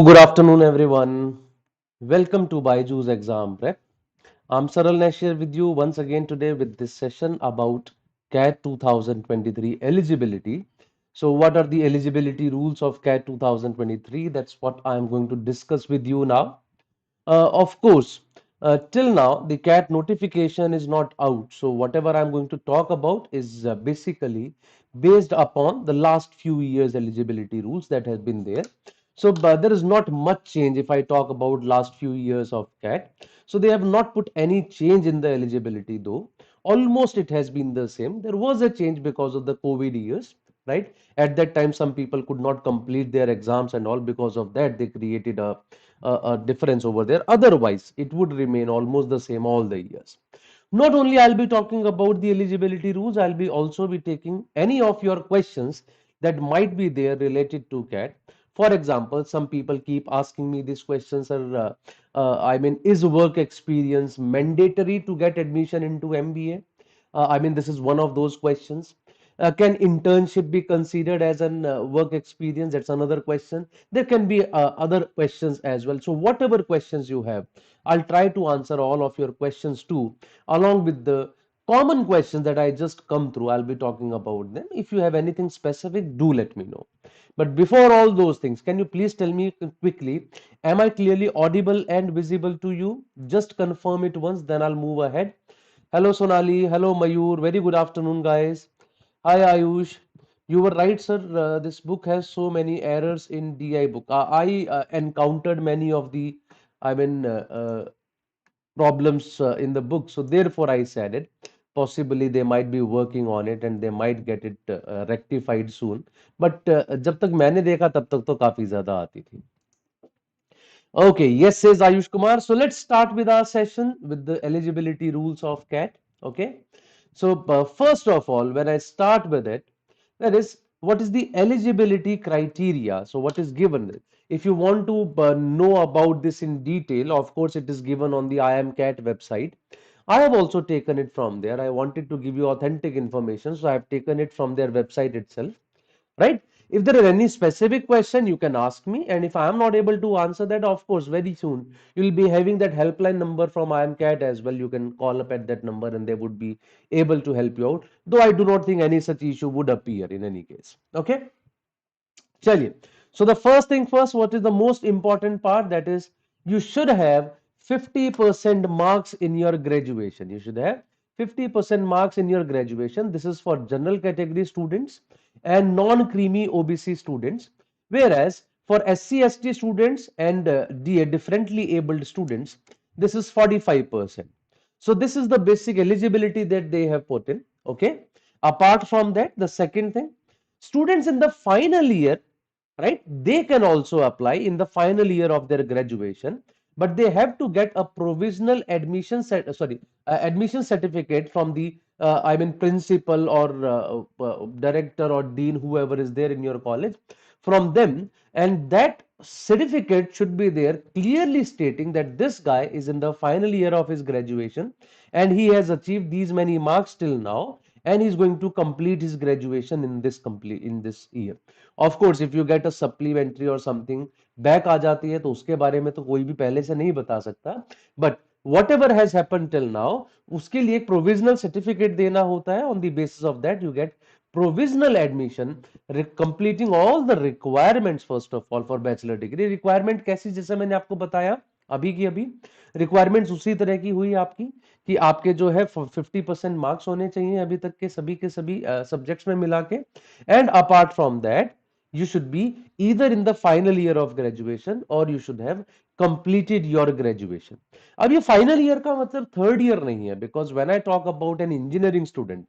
Good afternoon, everyone. Welcome to BYJU'S exam prep. I'm Saral Nashir with you once again today with this session about CAT 2023 eligibility. So, what are the eligibility rules of CAT 2023? That's what I'm going to discuss with you now. Of course, till now the CAT notification is not out. So whatever I'm going to talk about is basically based upon the last few years eligibility rules that has been there. So but there is not much change if I talk about last few years of CAT. So they have not put any change in the eligibility though. Almost it has been the same. There was a change because of the COVID years, right? At that time, some people could not complete their exams and all. Because of that, they created a difference over there. Otherwise, it would remain almost the same all the years. Not only I'll be talking about the eligibility rules, I'll be also be taking any of your questions that might be there related to CAT. For example, some people keep asking me these questions are, I mean, is work experience mandatory to get admission into MBA? I mean, this is one of those questions. Can internship be considered as an work experience? That's another question. There can be other questions as well. So whatever questions you have, I'll try to answer all of your questions too, along with the common questions that I just come through. I'll be talking about them. If you have anything specific, do let me know. But before all those things, can you please tell me quickly, am I clearly audible and visible to you? Just confirm it once, then I'll move ahead. Hello Sonali, hello Mayur, very good afternoon guys. Hi Ayush, you were right sir, this book has so many errors in DI book. I encountered many of the, I mean, problems in the book, so therefore I said it. Possibly they might be working on it and they might get it rectified soon. But जब तक मैंने देखा तब तक तो काफी ज्यादा आती थी. Okay, yes, says Ayush Kumar. So let's start with our session with the eligibility rules of CAT. Okay. So first of all, when I start with it, that is, what is the eligibility criteria? So what is given? If you want to know about this in detail, of course, it is given on the IMCAT website. I have also taken it from there. I wanted to give you authentic information, so I have taken it from their website itself, right? If there are any specific question, you can ask me, and if I am not able to answer that, of course, very soon you will be having that helpline number from IMCAT as well. You can call up at that number and they would be able to help you out, though I do not think any such issue would appear in any case. Okay, chaliye. So the first thing first, what is the most important part? That is, you should have 50% marks in your graduation. You should have 50% marks in your graduation. This is for general category students and non-creamy OBC students. Whereas for SC/ST students and differently abled students, this is 45%. So this is the basic eligibility that they have put in. Okay. Apart from that, the second thing, students in the final year, right, they can also apply in the final year of their graduation, but they have to get a provisional admission admission certificate from the I mean principal or director or dean, whoever is there in your college, from them, and that certificate should be there clearly stating that this guy is in the final year of his graduation and he has achieved these many marks till now, and he's going to complete his graduation in this year. Of course if you get a supplementary और something back आ जाती है तो उसके बारे में तो कोई भी पहले से नहीं बता सकता, but what ever has happen till now, उसके लिए एक प्रोविजनल सर्टिफिकेट देना होता है. On the basis of that you get provisional admission, completing all the requirements. First of all, for bachelor degree requirement कैसी, जैसे मैंने आपको बताया अभी की अभी, रिक्वायरमेंट्स उसी तरह की हुई आपकी कि आपके जो है 50% मार्क्स होने चाहिए अभी तक के सभी सब्जेक्ट्स में मिला के, and apart from that you should be either in the final year of graduation or you should have completed your graduation. अब ये final year का मतलब third year नहीं है, because when I talk about an engineering student,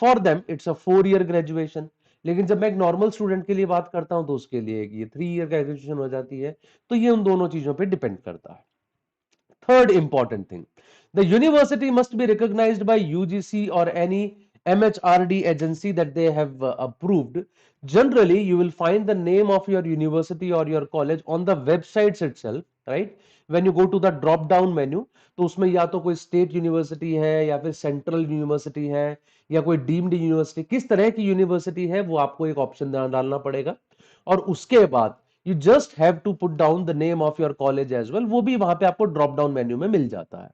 for them it's a 4 year graduation. लेकिन जब मैं एक नॉर्मल स्टूडेंट के लिए बात करता हूं तो उसके लिए ये 3 year ग्रेजुएशन हो जाती है. तो ये उन दोनों चीजों पे डिपेंड करता है. Third important thing, the university must be recognized by UGC or any MHRD agency that they have approved. Generally, you will find the name of your university or your college on the websites itself, right? When you go to the drop down menu, तो उसमें या तो कोई state university है या फिर central university है या कोई डीम्ड यूनिवर्सिटी, किस तरह की यूनिवर्सिटी है वो आपको एक ऑप्शन डालना पड़ेगा. और उसके बाद You just have to put down the name of your college as well. वो भी वहां पे आपको ड्रॉप डाउन मेन्यू में मिल जाता है.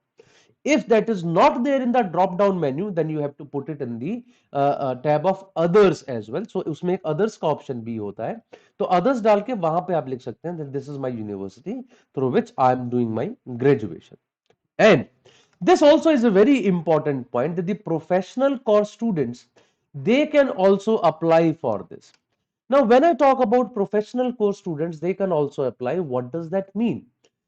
If that is not there in the drop down menu, then you have to put it in the tab of others as well. So उसमें एक others का option भी होता है. तो others डाल के वहां पे आप लिख सकते हैं that this is my university through which I am doing my graduation. And this also is a very important point that the professional course students, they can also apply for this. Now, when I talk about professional course students, they can also apply. What does that mean?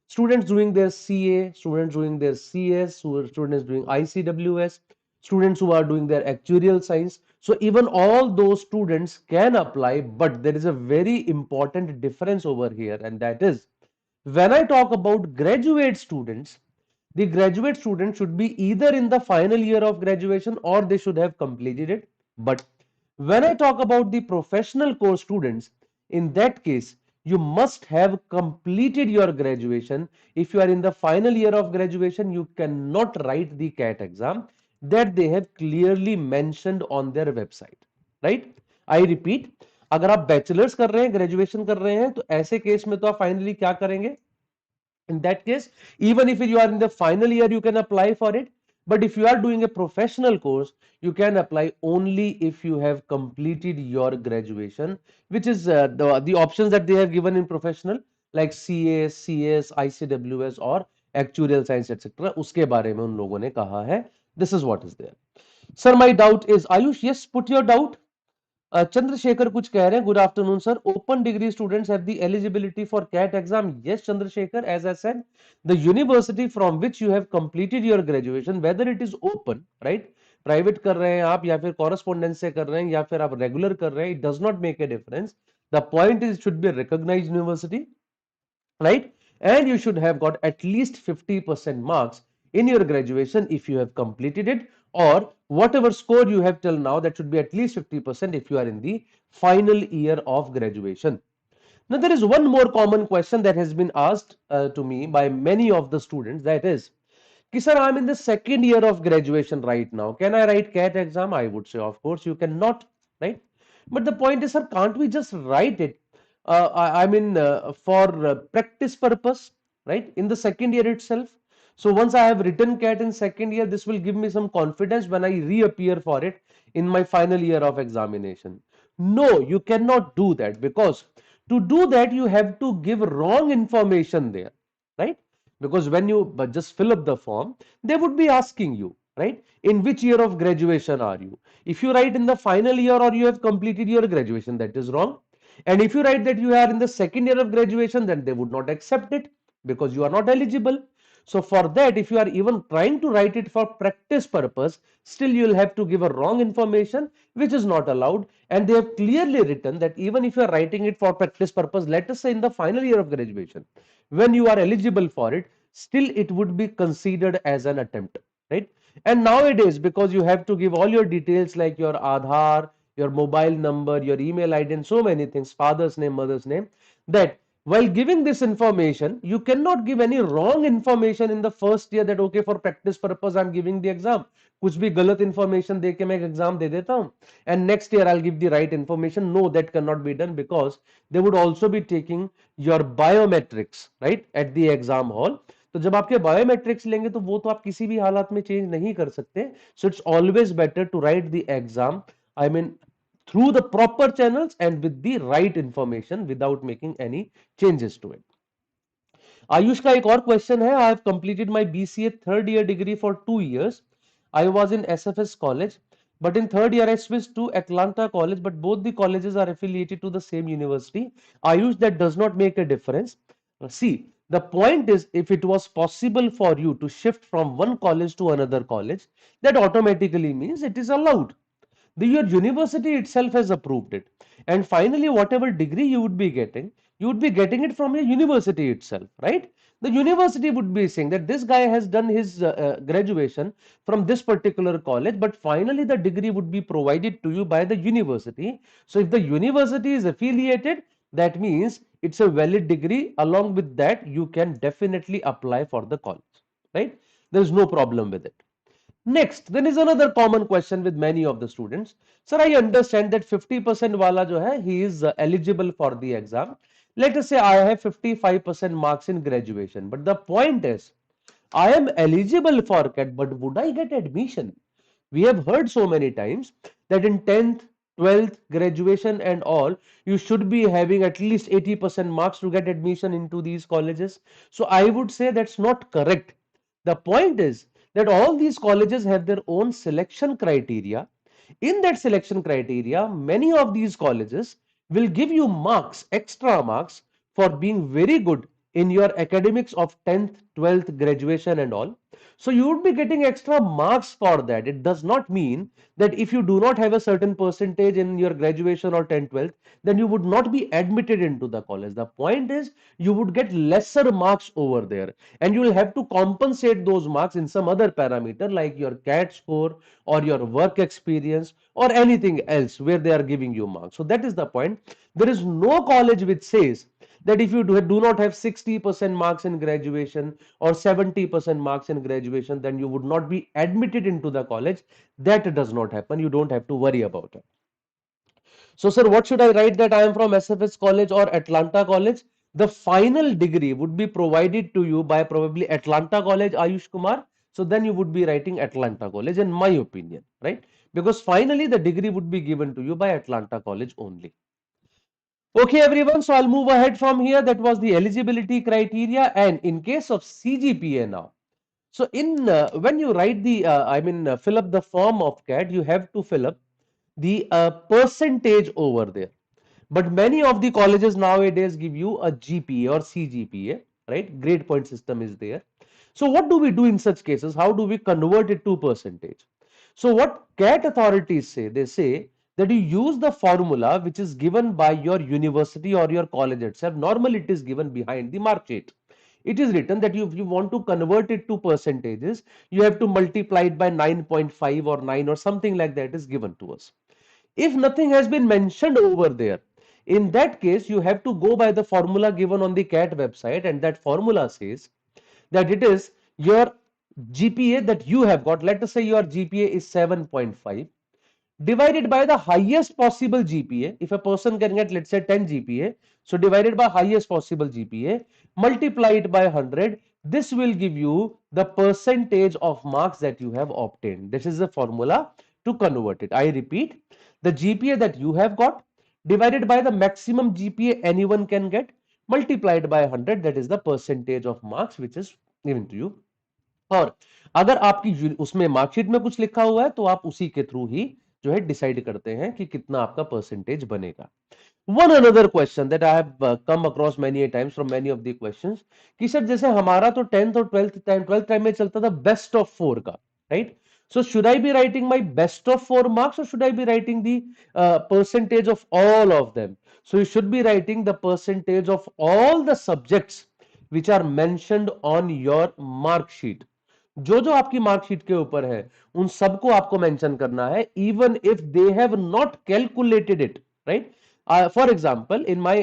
Students doing their CA, students doing their CS, students doing ICWS, students who are doing their actuarial science. So even all those students can apply, but there is a very important difference over here, and that is when I talk about graduate students, the graduate student should be either in the final year of graduation or they should have completed it. But when I talk about the professional course students, in that case, you must have completed your graduation. If you are in the final year of graduation, you cannot write the CAT exam that they have clearly mentioned on their website. Right? I repeat, अगर आप bachelors कर रहे हैं, graduation कर रहे हैं, तो ऐसे केस में तो आप फाइनली क्या करेंगे? In that case, even if you are in the final year, you can apply for it. But if you are doing a professional course, you can apply only if you have completed your graduation, which is the options that they have given in professional, like CA, CS, ICWS or actuarial science, etc. उसके बारे में उन लोगों ने कहा है. This is what is there. Sir, my doubt is, Ayush, yes, put your doubt. Chandrashekhar कुछ कह रहे हैं. Good afternoon sir. Open degree students have the eligibility for CAT exam. Yes Chandrashekhar, as I said, the university from which you have completed your graduation, whether it is open, right, private कर रहे हैं आप या फिर correspondence से कर रहे हैं या फिर आप रेगुलर कर रहे हैं, it does not make a difference. The point is should be recognised university, right? And you should have got at least 50% marks in your graduation if you have completed it, or whatever score you have till now, that should be at least 50% if you are in the final year of graduation. Now, there is one more common question that has been asked to me by many of the students, that is, Ki sir, I'm in the second year of graduation right now. Can I write CAT exam? I would say, of course, you cannot, right? But the point is, sir, can't we just write it? I mean, for practice purpose, right? In the second year itself. So once I have written CAT in second year, this will give me some confidence when I reappear for it in my final year of examination. No, you cannot do that, because to do that, you have to give wrong information there, right? Because when you just fill up the form, they would be asking you, right, in which year of graduation are you? If you write in the final year or you have completed your graduation, that is wrong. And if you write that you are in the second year of graduation, then they would not accept it because you are not eligible. So for that, if you are even trying to write it for practice purpose, still you will have to give a wrong information, which is not allowed. And they have clearly written that even if you are writing it for practice purpose, let us say in the final year of graduation, when you are eligible for it, still it would be considered as an attempt, right? And nowadays, because you have to give all your details like your Aadhaar, your mobile number, your email ID, and so many things, father's name, mother's name, that while giving this information, you cannot give any wrong information in the first year that, okay, for practice purpose, I'm giving the exam. कुछ भी गलत information दे के मैं exam दे देता हूँ, and next year I'll give the right information. No, that cannot be done, because they would also be taking your biometrics, right, at the exam hall. तो जब आपके बायोमेट्रिक्स लेंगे तो वो तो आप किसी भी हालात में चेंज नहीं कर सकते. So it's always better to write the exam, I mean, through the proper channels and with the right information without making any changes to it. Ayush का एक और क्वेश्चन है. I have completed my BCA third year degree for 2 years. I was in SFS college, but in third year I switched to Atlanta College, but both the colleges are affiliated to the same university. Ayush, that does not make a difference. See, the point is, if it was possible for you to shift from one college to another college, that automatically means it is allowed. Your university itself has approved it. And finally, whatever degree you would be getting, you would be getting it from your university itself, right? The university would be saying that this guy has done his graduation from this particular college, but finally the degree would be provided to you by the university. So if the university is affiliated, that means it's a valid degree. Along with that, you can definitely apply for the college, right? There's no problem with it. Next, then is another common question with many of the students. Sir, I understand that 50% wala jo hai, he is eligible for the exam. Let us say I have 55% marks in graduation, but the point is I am eligible for CAT, but would I get admission? We have heard so many times that in 10th, 12th, graduation and all, you should be having at least 80% marks to get admission into these colleges. So I would say that's not correct. The point is that all these colleges have their own selection criteria. In that selection criteria, many of these colleges will give you marks, extra marks, for being very good in your academics of 10th, 12th, graduation and all. So you would be getting extra marks for that. It does not mean that if you do not have a certain percentage in your graduation or 10th, 12th, then you would not be admitted into the college. The point is you would get lesser marks over there, and you will have to compensate those marks in some other parameter like your CAT score or your work experience or anything else where they are giving you marks. So that is the point. There is no college which says that if you do not have 60% marks in graduation or 70% marks in graduation, then you would not be admitted into the college. That does not happen. You don't have to worry about it. So, sir, what should I write that I am from SFS College or Atlanta College? The final degree would be provided to you by probably Atlanta College, Ayush Kumar. So then you would be writing Atlanta College, in my opinion, right? Because finally the degree would be given to you by Atlanta College only. Okay, everyone. So I'll move ahead from here. That was the eligibility criteria. And in case of CGPA now, so in when you write the, fill up the form of CAT, you have to fill up the percentage over there. But many of the colleges nowadays give you a GPA or CGPA, right? Grade point system is there. So what do we do in such cases? How do we convert it to percentage? So what CAT authorities say, they say that you use the formula which is given by your university or your college itself. Normally it is given behind the mark sheet. It is written that if you want to convert it to percentages, you have to multiply it by 9.5 or 9 or something like that is given to us. If nothing has been mentioned over there, in that case, you have to go by the formula given on the CAT website, and that formula says that it is your GPA that you have got. Let us say your GPA is 7.5 divided by the highest possible GPA. If a person can get, let's say, 10 GPA, so divided by highest possible GPA, multiply it by 100. This will give you the percentage of marks that you have obtained. This is the formula to convert it. I repeat, the GPA that you have got divided by the maximum GPA anyone can get, multiplied by 100. That is the percentage of marks which is given to you. और अगर आपकी उसमें marksheet में कुछ लिखा हुआ है तो आप उसी के थ्रू ही जो है डिसाइड करते हैं कि कितना आपका परसेंटेज बनेगा. One another question that I have come across many a times from many of the questions कि सर जैसे हमारा तो 10th और 12th टाइम में चलता था बेस्ट ऑफ 4 का, right? So should I be writing my best of 4 marks or should I be writing the percentage of all of them? So you should be writing the percentage of all the subjects which are mentioned on your mark sheet. जो जो आपकी marksheet के ऊपर है उन सबको आपको mention करना है, even if they have not calculated it, right? For example, in my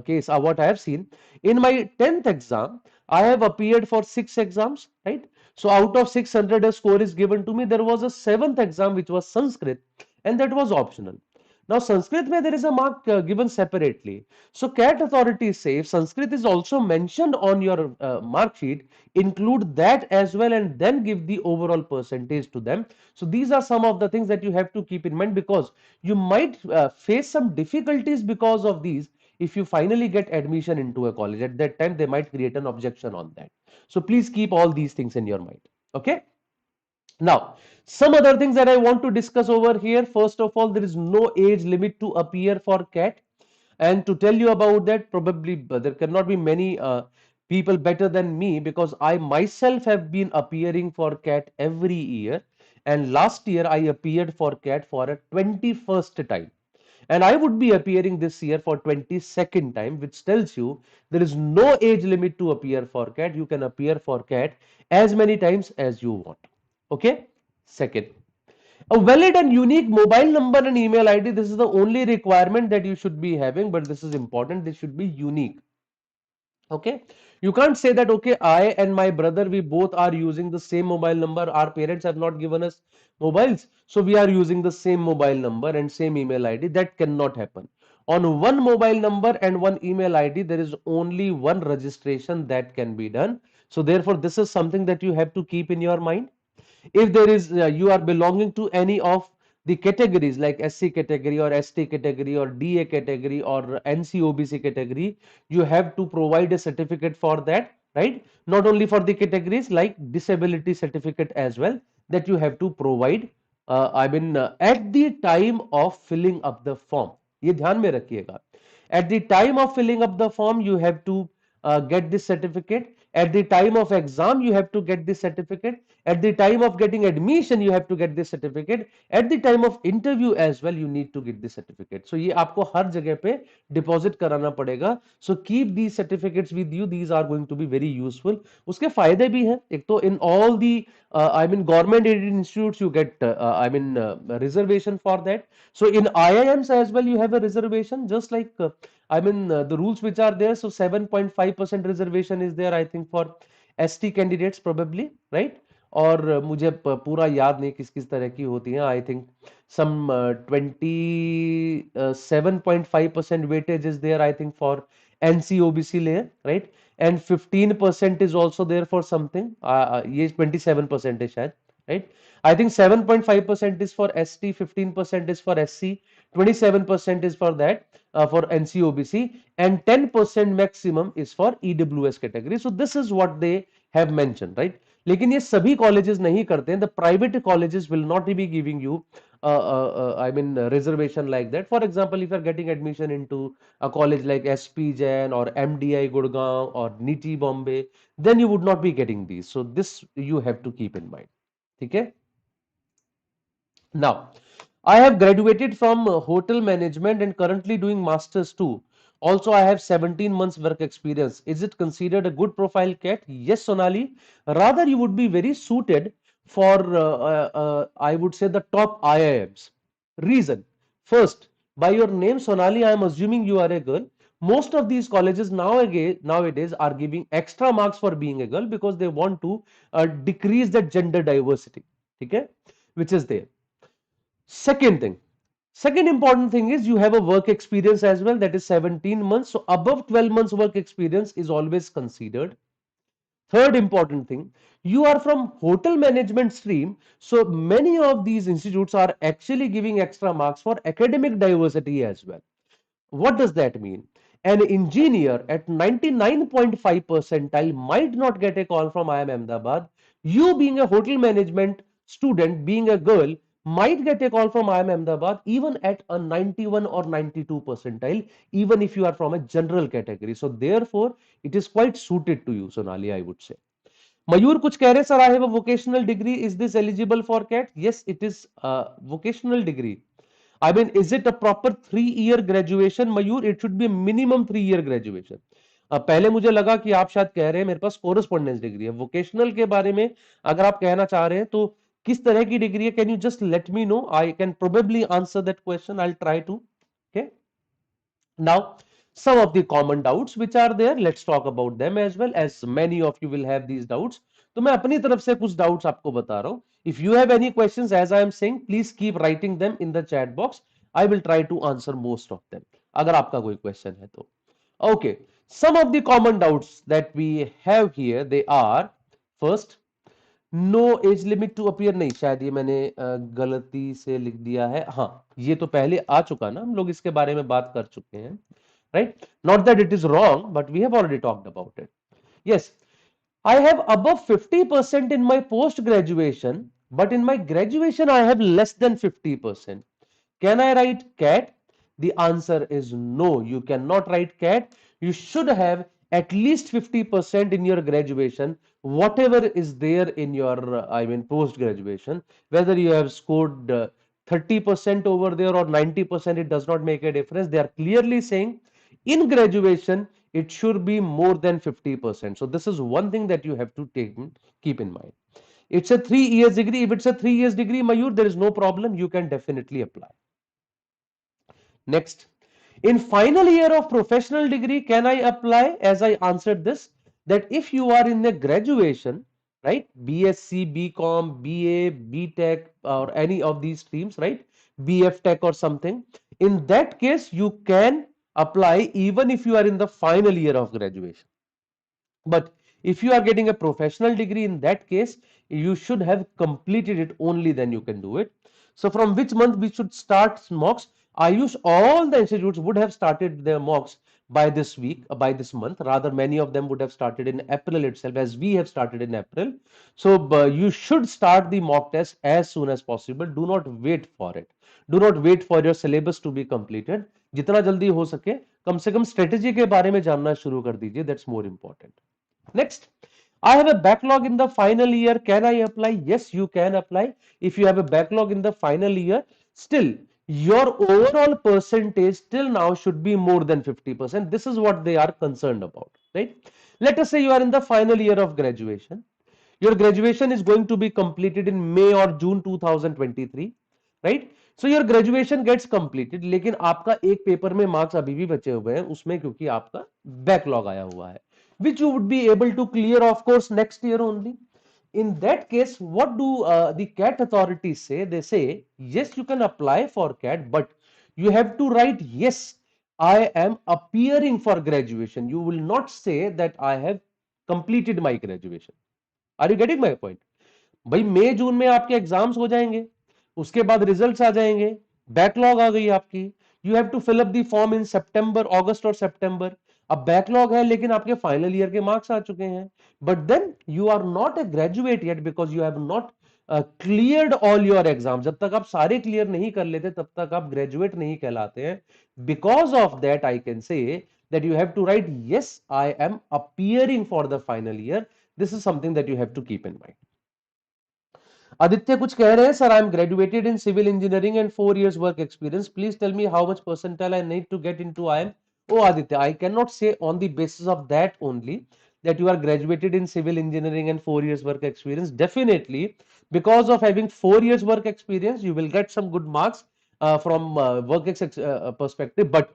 case, what I have seen in my 10th exam, I have appeared for 6 exams, right? So out of 600, a score is given to me. There was a 7th exam which was Sanskrit, and that was optional. Now, Sanskrit mein there is a mark given separately. So, CAT authorities say if Sanskrit is also mentioned on your mark sheet, include that as well and then give the overall percentage to them. So, these are some of the things that you have to keep in mind because you might face some difficulties because of these. If you finally get admission into a college, at that time they might create an objection on that. So, please keep all these things in your mind. Okay. Now, some other things that I want to discuss over here. First of all, there is no age limit to appear for CAT. And to tell you about that, probably there cannot be many people better than me because I myself have been appearing for CAT every year. And last year I appeared for CAT for a 21st time. And I would be appearing this year for 22nd time, which tells you there is no age limit to appear for CAT. You can appear for CAT as many times as you want. Okay. Second, a valid and unique mobile number and email ID. This is the only requirement that you should be having, but this is important. This should be unique. Okay. You can't say that, okay, I and my brother, we both are using the same mobile number. Our parents have not given us mobiles. So we are using the same mobile number and same email ID. That cannot happen. On one mobile number and one email ID, there is only one registration that can be done. So therefore, this is something that you have to keep in your mind. If there is you are belonging to any of the categories like SC category or ST category or DA category or NC-OBC category, you have to provide a certificate for that, right? Not only for the categories, like disability certificate as well, that you have to provide at the time of filling up the form. ये ध्यान में रखिएगा. At the time of filling up the form, you have to get this certificate. At the time of exam, you have to get this certificate. At the time of getting admission, you have to get this certificate. At the time of interview as well, you need to get this certificate. So ये आपको हर जगह पे deposit कराना पड़ेगा. So keep these certificates with you. These are going to be very useful. उसके फायदे भी हैं. एक तो in all the government aided institutes you get reservation for that. So in IIMs as well you have a reservation, just like the rules which are there. So 7.5% reservation is there, I think, for ST candidates probably, right? और मुझे पूरा याद नहीं किस किस तरह की होती हैं. I think some 27.5% weightage is there, I think, for NC-OBC layer, right? And 15% is also there for something. ये 27% है शायद, right? I think 7.5% is for ST, 15% is for SC, 27% is for that for NC-OBC, and 10% maximum is for EWS category. So this is what they have mentioned, right? लेकिन ये सभी colleges नहीं करते हैं. The private colleges will not be giving you reservation like that. For example, if you are getting admission into a college like SP Jain or MDI Gurgaon or NITI Bombay, then you would not be getting these. So this you have to keep in mind. Okay. Now, I have graduated from hotel management and currently doing masters too. Also, I have 17 months work experience. Is it considered a good profile, CAT? Yes, Sonali. Rather, you would be very suited for, I would say, the top IIMs. Reason. First, by your name, Sonali, I am assuming you are a girl. Most of these colleges nowadays are giving extra marks for being a girl because they want to decrease the gender diversity, okay, which is there. Second important thing is you have a work experience as well, that is 17 months. So above 12 months work experience is always considered. Third important thing, you are from hotel management stream. So many of these institutes are actually giving extra marks for academic diversity as well. What does that mean? An engineer at 99.5 percentile might not get a call from IIM Ahmedabad. You being a hotel management student, being a girl, might get a call from IIM Ahmedabad even at a 91 or 92 percentile, even if you are from a general category. So therefore, it is quite suited to you, Sonali, I would say. Mayur कुछ कह रहे sir, I have a vocational degree. Is this eligible for CAT? Yes, it is a vocational degree. I mean, is it a proper 3-year graduation, Mayur? It should be a minimum 3-year graduation. पहले मुझे लगा कि आप शायद कह रहे हैं मेरे पास कोरेस्पोंडेंस डिग्री है. वोकेशनल के बारे में अगर आप कहना चाह रहे हैं तो किस तरह की डिग्री है? Can you just let me know? I can probably answer that question. I will try to. Okay. Now, some of the common doubts which are there, let's talk about them as well, as many of you will have these doubts. तो मैं अपनी तरफ से कुछ doubts आपको बता रहा हूं. If you have any questions, as I am saying, please keep writing them in the chat box. I will try to answer most of them. अगर आपका कोई question है तो. Okay, some of the common doubts that we have here, they are, first, no age limit to appear. नहीं, शायद ये मैंने गलती से लिख दिया है. हाँ, ये तो पहले आ चुका ना, हम लोग इसके बारे में बात कर चुके हैं, right? Not that it is wrong, but we have already talked about it. Yes, I have above 50% in my post graduation, but in my graduation I have less than 50%. Can I write CAT? The answer is no. You cannot write CAT. You should have at least 50% in your graduation, whatever is there in your post graduation. Whether you have scored 30% over there or 90%, it does not make a difference. They are clearly saying in graduation it should be more than 50%. So this is one thing that you have to keep in mind. It's a 3 years degree. If it's a 3 years degree, Mayur, there is no problem. You can definitely apply. Next, in final year of professional degree, can I apply? As I answered this, that if you are in the graduation, right, BSc, BCom, BA, BTech, or any of these streams, right, BF Tech or something, In that case, you can apply even if you are in the final year of graduation. But if you are getting a professional degree, in that case, you should have completed it, only then you can do it. So from which month we should start mocks? Ayush, all the institutes would have started their mocks by this week, by this month. Rather, many of them would have started in April itself, as we have started in April. So you should start the mock test as soon as possible. Do not wait for it. Do not wait for your syllabus to be completed. जितना जल्दी हो सके कम से कम strategy के बारे में जानना शुरू कर दीजिए. That's more important. Next, I have a backlog in the final year. Can I apply? Yes, you can apply. If you have a backlog in the final year, still your overall percentage till now should be more than 50%. This is what they are concerned about, right? Let us say you are in the final year of graduation. Your graduation is going to be completed in May or June 2023, right? So your graduation gets completed, लेकिन आपका एक paper में marks अभी भी बचे हुए हैं उसमें, क्योंकि आपका बैकलॉग आया हुआ है, which you would be able to clear, of course, next year only. In that case, what do the CAT authorities say? They say, yes, you can apply for CAT, but you have to write, yes, I am appearing for graduation. You will not say that I have completed my graduation. Are you getting my point? भाई मई जून में आपके exams हो जाएंगे, उसके बाद results आ जाएंगे, backlog आ गई आपकी, you have to fill up the form in सितंबर, अगस्त और सितंबर. अब बैकलॉग है लेकिन आपके फाइनल ईयर के मार्क्स आ चुके हैं, but then you are not a graduate yet because you have not cleared all your exam. जब तक आप सारे क्लियर नहीं कर लेते तब तक आप ग्रेजुएट नहीं कहलाते हैं. Because of that I can say that you have to write, yes, I am appearing for the final year. This is something that you have to keep in mind. Aditya कुछ कह रहे हैं, sir I am graduated in civil engineering and 4 years work experience, please tell me how much percentile I need to get into IIM. Oh Aditya, I cannot say on the basis of that only that you are graduated in civil engineering and 4 years work experience. Definitely, because of having 4 years work experience, you will get some good marks from work perspective. But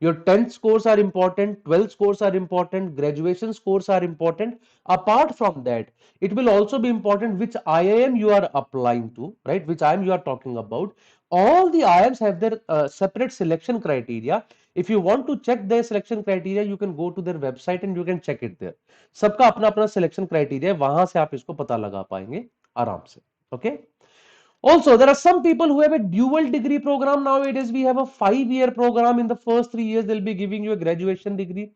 your 10th scores are important, 12th scores are important, graduation scores are important. Apart from that, it will also be important which IIM you are applying to, right? Which IIM you are talking about. All the IIMs have their separate selection criteria. If you want to check their selection criteria, you can go to their website and you can check it there. सबका अपना अपना selection criteria है, वहां से आप इसको पता लगा पाएंगे आराम से. Okay. Also, there are some people who have a dual degree program nowadays. We have a 5-year program. In the first 3 years, they'll be giving you a graduation degree.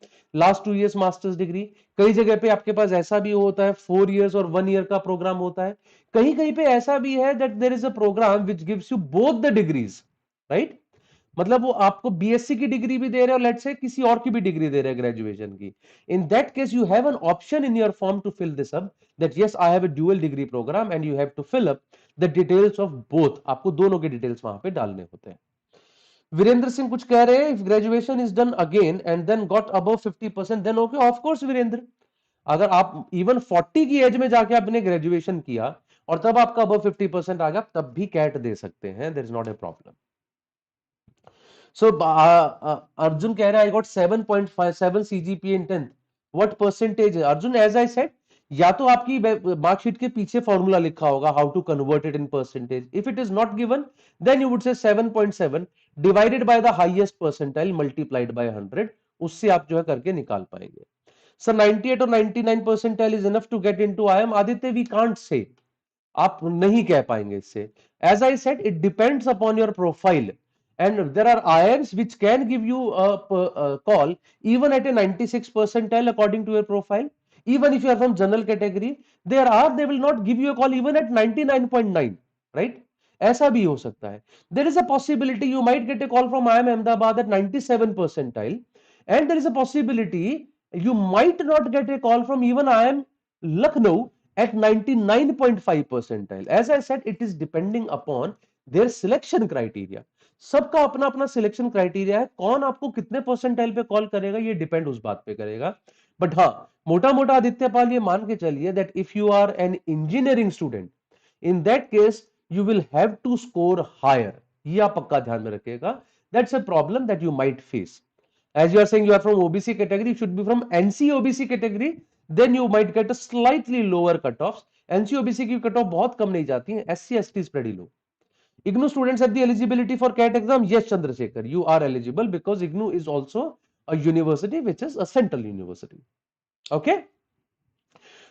Last 2 years, master's degree. कई जगह पे आपके पास ऐसा भी होता है 4 years और 1 year का प्रोग्राम होता है. कहीं कहीं पे ऐसा भी है that there is a program which gives you both the degrees, right? मतलब वो आपको बीएससी की डिग्री भी दे रहे हैं और लेट्स से किसी और की भी डिग्री दे रहे हैं ग्रेजुएशन की. In that case you have an option in your form to fill this up that yes I have a dual degree programme and you have to fill up the details of both. आपको दोनों के details वहां पे डालने होते हैं. वीरेंद्र सिंह कुछ कह रहे हैं, if graduation is done again and then got above 50% then okay. Of course Virendra, अगर आप इवन 40 की एज में जाके आपने ग्रेजुएशन किया और तब आपका अबव 50% आ गया, तब भी कैट दे सकते हैं. There is not a problem. So Arjun कह रहा है I got 7.57 CGPA in 10th. What percentage है Arjun? As I said, या तो आपकी मार्कशीट के पीछे फॉर्मूला लिखा होगा how to convert it in percentage. If it is not given, then you would say 7.7 divided by the highest percentile multiplied by 100. उससे आप जो है करके निकाल पाएंगे. Sir, 98 or 99 percentile is enough to get into IIM. Aditya, we can't say. आप नहीं कह पाएंगे इससे. As I said, it depends upon your profile. And there are IIMs which can give you a call even at a 96 percentile according to your profile. Even if you are from general category, they will not give you a call even at 99.9, right? ऐसा भी हो सकता है. There is a possibility you might get a call from IIM Ahmedabad at 97 percentile, and there is a possibility you might not get a call from even IIM Lucknow at 99.5 percentile. As I said, it is depending upon their selection criteria. सबका अपना अपना selection criteria है. कौन आपको कितने percentile पे call करेगा ये डिपेंड उस बात पे करेगा. बट हाँ, मोटा मोटा आदित्य पाल ये मान के चलिए that if you are an engineering student, in that case you will have to score higher. ये आप पक्का ध्यान में रखिएगा. That's a problem that you might face. As you are saying you are from OBC category, you should be from NC OBC category, then you might get a slightly lower cutoffs. NC OBC की cut off बहुत कम नहीं जाती है, SC ST is pretty low. IGNOU students have the eligibility for CAT exam? Yes, Chandrasekhar, you are eligible because IGNOU is also a university which is a central university. Okay.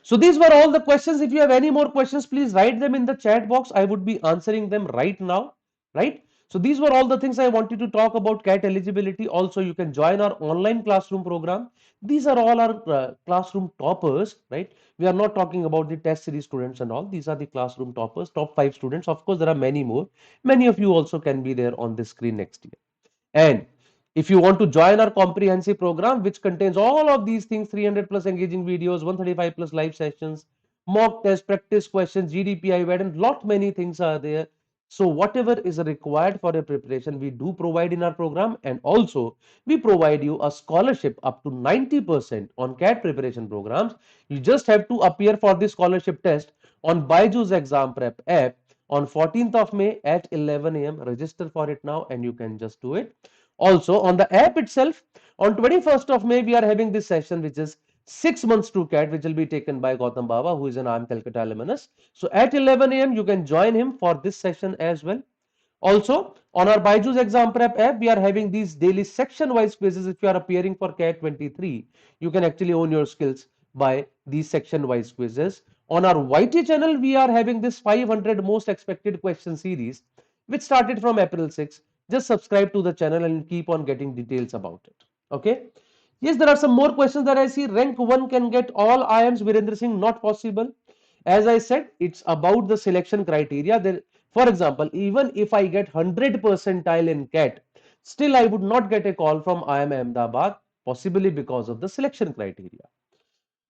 So these were all the questions. If you have any more questions, please write them in the chat box. I would be answering them right now, right? So these were all the things I wanted to talk about CAT eligibility. Also, you can join our online classroom program. These are all our classroom toppers, right? We are not talking about the test series students and all. These are the classroom toppers, top 5 students. Of course, there are many more. Many of you also can be there on the screen next year. And if you want to join our comprehensive program, which contains all of these things, 300 plus engaging videos, 135 plus live sessions, mock test, practice questions, GDPI, and lot many things are there. So whatever is required for a preparation, we do provide in our program. And also we provide you a scholarship up to 90% on CAT preparation programs. You just have to appear for the scholarship test on BYJU'S exam prep app on 14th of May at 11 a.m. Register for it now and you can just do it. Also on the app itself, on 21st of May, we are having this session which is 6 months to CAT, which will be taken by Gautam Baba, who is an IIM Calcutta alumnus. So at 11 a.m. you can join him for this session as well. Also, on our BYJU'S exam prep app, we are having these daily section-wise quizzes. If you are appearing for CAT 23, you can actually own your skills by these section-wise quizzes. On our YT channel, we are having this 500 most expected question series, which started from April 6. Just subscribe to the channel and keep on getting details about it. Okay. Yes, there are some more questions that I see. Rank 1 can get all IIMs. Virendra Singh, not possible. As I said, it's about the selection criteria. There, for example, even if I get 100 percentile in CAT, still I would not get a call from IIM Ahmedabad, possibly because of the selection criteria.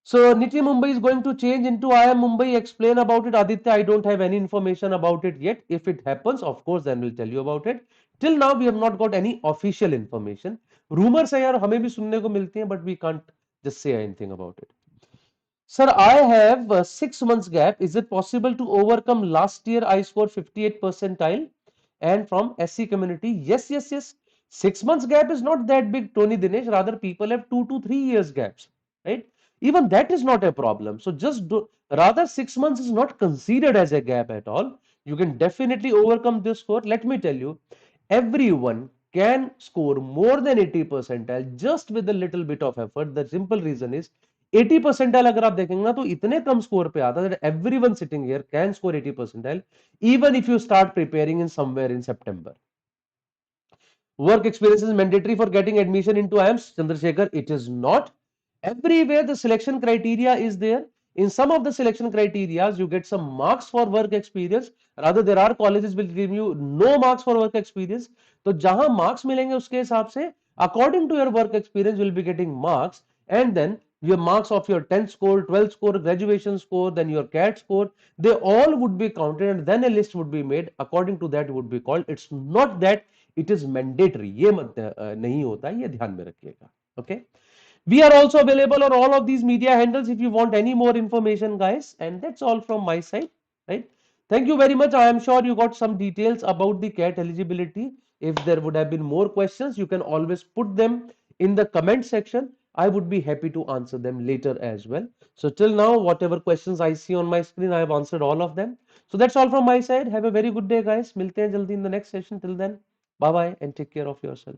So Niti Mumbai is going to change into IIM Mumbai. Explain about it, Aditya. I don't have any information about it yet. If it happens, of course, then we'll tell you about it. Till now, we have not got any official information. Rumors है यार हमें भी सुनने को मिलती हैं, but we can't just say anything about it. Sir, I have 6 months gap. Is it possible to overcome last year I scored 58 percentile and from SC community? Yes, yes, yes. 6 months gap is not that big, Tony Dinesh. Rather, people have 2 to 3 years gaps, right? Even that is not a problem. So just do, rather 6 months is not considered as a gap at all. You can definitely overcome this score. Let me tell you, everyone can score more than 80 percentile just with a little bit of effort. The simple reason is 80 percentile अगर आप देखेंगे ना तो इतने कम score पे आता है everyone sitting here can score 80 percentile even if you start preparing in somewhere in September. Work experience is mandatory for getting admission into IIMs. Chandrasekhar, it is not. Everywhere the selection criteria is there. In some of the selection criteria, you get some marks for work experience. Rather, there are colleges will give you no marks for work experience. तो जहां marks मिलेंगे उसके हिसाब से according to your work experience, you will be getting marks, and then your marks of your 10th score, 12th score, graduation score, then your CAT score, they all would be counted, and then a list would be made. According to that, would be called. It's not that it is mandatory. ये मत नहीं होता, ये ध्यान में रखिएगा. Okay. We are also available on all of these media handles if you want any more information, guys. And that's all from my side, right? Thank you very much. I am sure you got some details about the CAT eligibility. If there would have been more questions, you can always put them in the comment section. I would be happy to answer them later as well. So till now, whatever questions I see on my screen, I have answered all of them. So that's all from my side. Have a very good day, guys. Milte hain jaldi in the next session. Till then, bye bye and take care of yourself.